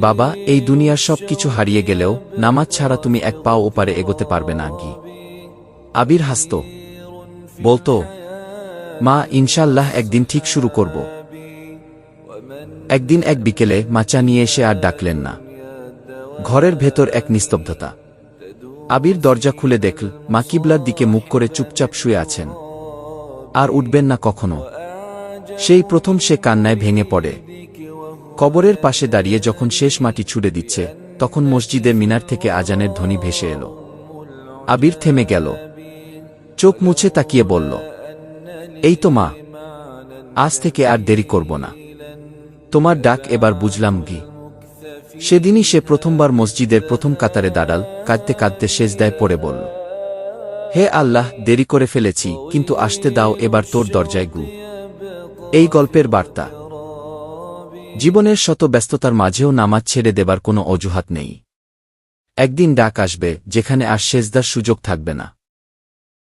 বাবা, এই দুনিয়ার সব কিছু হারিয়ে গেলেও নামাজ ছাড়া তুমি এক পাও ওপারে এগোতে পারবে না কি? আবির হাসত, বলতো, মা, ইনশাল্লাহ একদিন ঠিক শুরু করব। একদিন এক বিকেলে মা চা নিয়ে এসে আর ডাকলেন না। ঘরের ভেতর এক নিস্তব্ধতা। আবির দরজা খুলে দেখল মা কিবলার দিকে মুখ করে চুপচাপ শুয়ে আছেন, আর উঠবেন না কখনো। সেই প্রথম সে কান্নায় ভেঙে পড়ে। কবরের পাশে দাঁড়িয়ে যখন শেষ মাটি ছুঁড়ে দিচ্ছে, তখন মসজিদের মিনার থেকে আজানের ধ্বনি ভেসে এল। আবির থেমে গেল, চোখ মুছে তাকিয়ে বলল, এই তো মা, আজ থেকে আর দেরি করব না। তোমার ডাক এবার বুঝলাম কি। সেদিনই সে প্রথমবার মসজিদের প্রথম কাতারে দাঁড়াল, কাঁদতে কাঁদতে সেজদায় পড়ে বলল, হে আল্লাহ, দেরি করে ফেলেছি, কিন্তু আসতে দাও এবার তোর দরজায় গু। এই গল্পের বার্তা, জীবনের শত ব্যস্ততার মাঝেও নামাজ ছেড়ে দেবার কোনো অজুহাত নেই। একদিন ডাক আসবে যেখানে আর সেজদার সুযোগ থাকবে না।